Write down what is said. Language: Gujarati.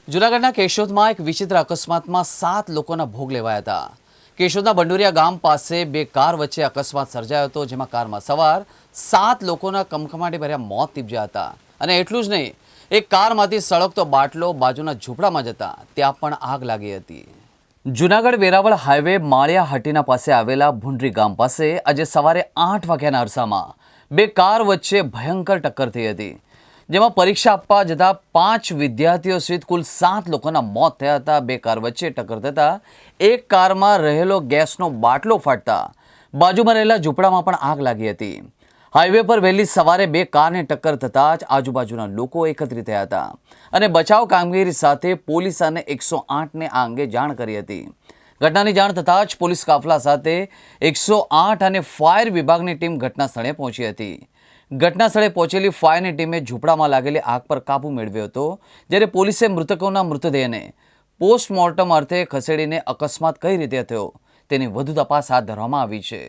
જૂનાગઢના કેશોદમાં એક વિચિત્ર અકસ્માતમાં 7 લોકોના ભોગ લેવાયા હતા. કેશોદના બંડુરિયા ગામ પાસે બે કાર વચ્ચે અકસ્માત સર્જાયો હતો, જેમાં કારમાં સવાર 7 લોકોના કમકમાટી ભર્યા મોત નીપજ્યા હતા. અને એટલું જ નહીં, એક કારમાંથી સળગતો બાટલો બાજુના ઝૂંપડામાં જતા ત્યાં પણ આગ લાગી હતી. જૂનાગઢ વેરાવળ હાઈવે માળિયા હટીના પાસે આવેલા ભુંડરી ગામ પાસે આજે સવારે 8 વાગ્યાના અરસામાં બે કાર વચ્ચે ભયંકર ટક્કર થઈ હતી, જેમાં પરીક્ષા આપવા જતા 5 વિદ્યાર્થીઓ સહિત કુલ 7 લોકોના મોત થયા હતા. બે કાર વચ્ચે ટક્કર થતા એક કારમાં રહેલો ગેસનો બાટલો ફાટતા બાજુમાં રહેલા ઝૂંપડામાં પણ આગ લાગી હતી. હાઈવે પર વહેલી સવારે બે કારને ટક્કર થતાં જ આજુબાજુના લોકો એકત્રિત થયા હતા અને બચાવ કામગીરી સાથે પોલીસ અને 108ને આ અંગે જાણ કરી હતી. ઘટનાની જાણ થતાં જ પોલીસ કાફલા સાથે 108 અને ફાયર વિભાગની ટીમ ઘટના સ્થળે પહોંચી હતી. ઘટના સ્થળે પહોંચેલી ફાયરની ટીમે ઝૂંપડામાં લાગેલી આગ પર કાબૂ મેળવ્યો હતો, જ્યારે પોલીસે મૃતકોના મૃતદેહને પોસ્ટમોર્ટમ અર્થે ખસેડીને અકસ્માત કઈ રીતે થયો તેની વધુ તપાસ હાથ ધરવામાં આવી છે.